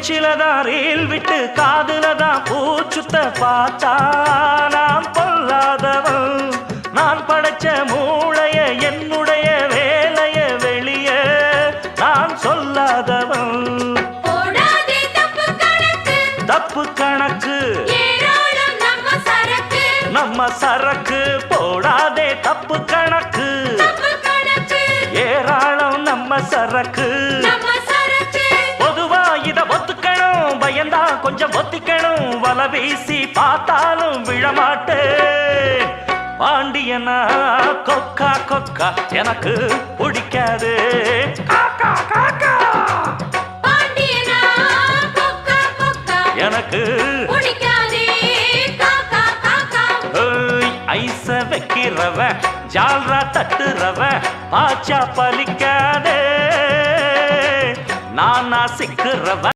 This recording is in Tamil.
மூச்சிலதான் ரீல் விட்டு காதுலதான் பூச்சுத்த பார்த்தா நான் பொல்லாதவன். நான் படைச்ச மூளைய என்னுடைய வேலைய வெளிய நான் சொல்லாதவன். தப்பு கணக்கு நம்ம சரக்கு போடாதே தப்பு கணக்கு ஏராளம் நம்ம சரக்கு. பொதுவா இத ஒத்துக்கணும் பயந்தா கொஞ்சம் ஒத்திக்கணும் வல வீசி பார்த்தாலும் விழமாட்டேன். பாண்டியனா கொக்கா கொக்கா எனக்கு பிடிக்காது. காக்கா காக்கா எனக்கு ஐச வைக்கிறவ ஜால்ரா தட்டுறவ பாச்சா பலிக்காதே. நானா சிக்கிறவ